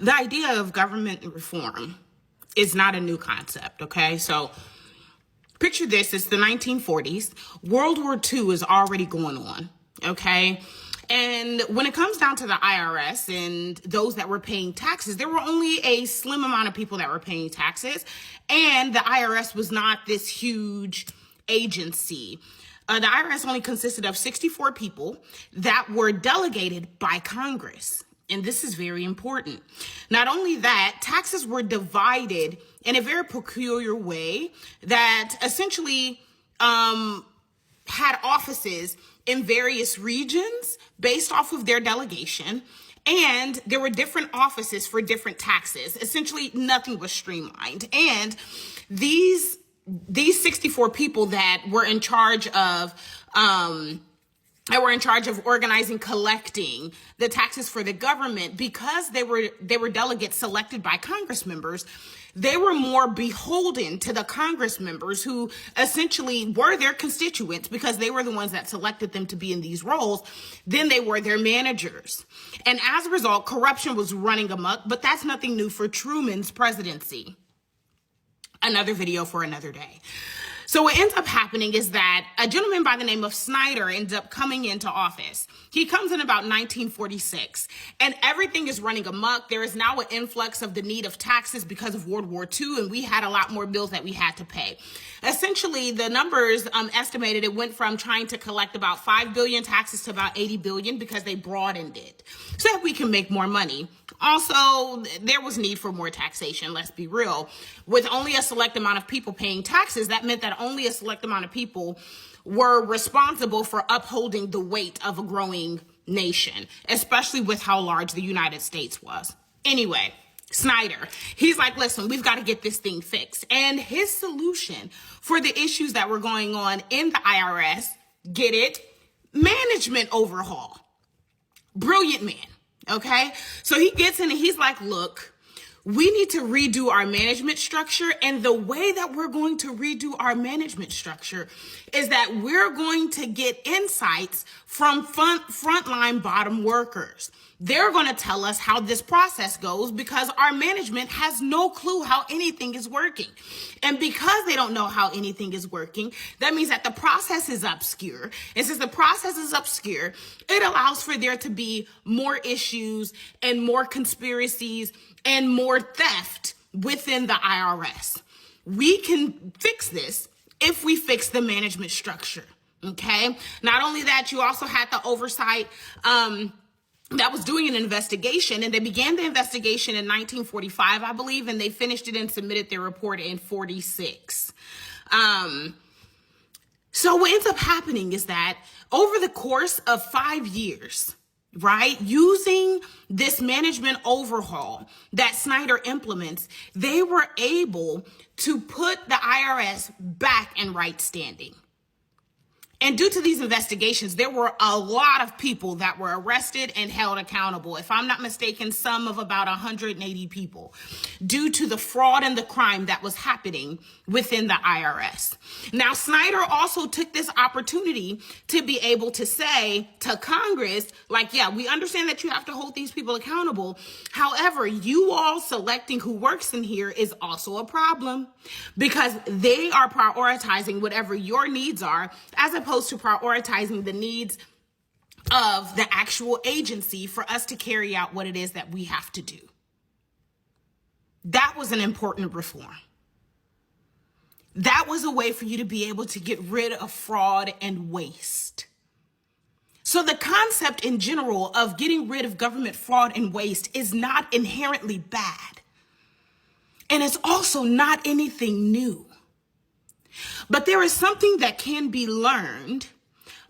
The idea of government reform is not a new concept, okay? So picture this, it's the 1940s. World War II is already going on, okay? And when it comes down to the IRS and those that were paying taxes, there were only a slim amount of people that were paying taxes. And the IRS was not this huge agency. The IRS only consisted of 64 people that were delegated by Congress. And this is very important. Not only that, taxes were divided in a very peculiar way that essentially had offices in various regions based off of their delegation. And there were different offices for different taxes. Essentially, nothing was streamlined. And these 64 people that were in charge of organizing, collecting the taxes for the government, because they were delegates selected by Congress members, they were more beholden to the Congress members who essentially were their constituents because they were the ones that selected them to be in these roles. Then they were their managers. And as a result, corruption was running amok, but that's nothing new for Truman's presidency. Another video for another day. So what ends up happening is that a gentleman by the name of Snyder ends up coming into office. He comes in about 1946, and everything is running amok. There is now an influx of the need of taxes because of World War II, and we had a lot more bills that we had to pay. Essentially, the numbers estimated it went from trying to collect about 5 billion taxes to about 80 billion because they broadened it so that we can make more money. Also, there was need for more taxation, let's be real. With only a select amount of people paying taxes, that meant that only a select amount of people were responsible for upholding the weight of a growing nation, especially with how large the United States was. Anyway, Snyder, he's like, listen, we've got to get this thing fixed. And his solution for the issues that were going on in the IRS, get it, management overhaul. Brilliant man. Okay, so he gets in and he's like, look, we need to redo our management structure. And the way that we're going to redo our management structure is that we're going to get insights from frontline bottom workers. They're going to tell us how this process goes because our management has no clue how anything is working. And because they don't know how anything is working, that means that the process is obscure. And since the process is obscure, it allows for there to be more issues and more conspiracies and more theft within the IRS. We can fix this if we fix the management structure. Okay. Not only that, you also had the oversight, that was doing an investigation, and they began the investigation in 1945, I believe, and they finished it and submitted their report in 46. So what ends up happening is that over the course of 5 years, right, using this management overhaul that Snyder implements, they were able to put the IRS back in right standing. And due to these investigations, there were a lot of people that were arrested and held accountable. If I'm not mistaken, some of about 180 people due to the fraud and the crime that was happening within the IRS. Now, Snyder also took this opportunity to be able to say to Congress, like, yeah, we understand that you have to hold these people accountable. However, you all selecting who works in here is also a problem because they are prioritizing whatever your needs are as opposed to prioritizing the needs of the actual agency for us to carry out what it is that we have to do. That was an important reform. That was a way for you to be able to get rid of fraud and waste. So the concept in general of getting rid of government fraud and waste is not inherently bad. And it's also not anything new. But there is something that can be learned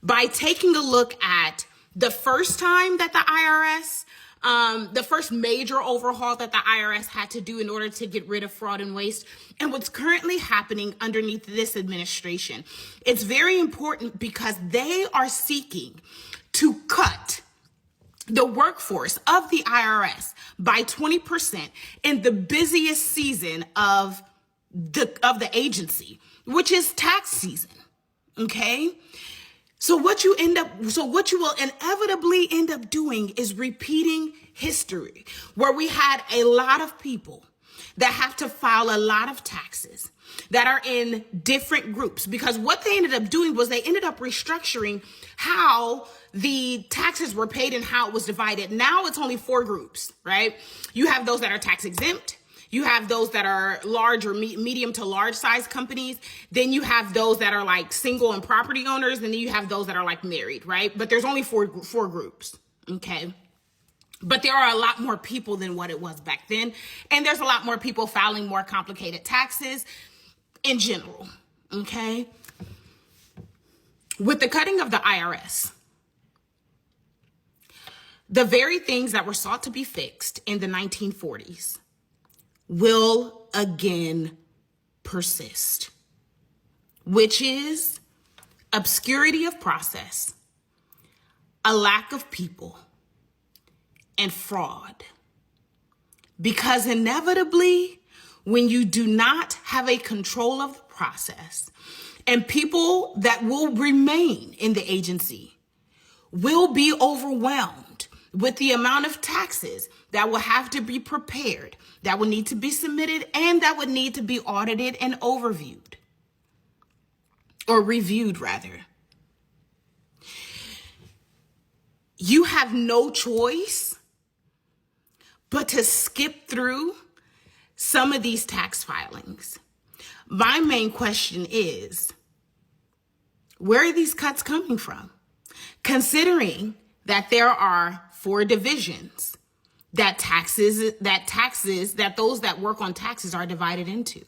by taking a look at the first time that the IRS, the first major overhaul that the IRS had to do in order to get rid of fraud and waste, and what's currently happening underneath this administration. It's very important because they are seeking to cut the workforce of the IRS by 20% in the busiest season of the agency, which is tax season. Okay. So what you will inevitably end up doing is repeating history where we had a lot of people that have to file a lot of taxes that are in different groups, because what they ended up doing was they ended up restructuring how the taxes were paid and how it was divided. Now it's only 4 groups, right? You have those that are tax exempt. You have those that are large or medium to large size companies. Then you have those that are like single and property owners. And then you have those that are like married, right? But there's only four groups, okay? But there are a lot more people than what it was back then. And there's a lot more people filing more complicated taxes in general, okay? With the cutting of the IRS, the very things that were sought to be fixed in the 1940s will again persist, which is obscurity of process, a lack of people, and fraud. Because inevitably, when you do not have a control of the process, and people that will remain in the agency will be overwhelmed with the amount of taxes that will have to be prepared, that will need to be submitted, and that would need to be audited and overviewed, or reviewed rather. You have no choice but to skip through some of these tax filings. My main question is, where are these cuts coming from? Considering that there are 4 divisions that those that work on taxes are divided into.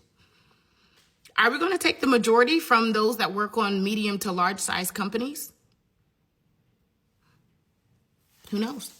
Are we going to take the majority from those that work on medium to large size companies? Who knows?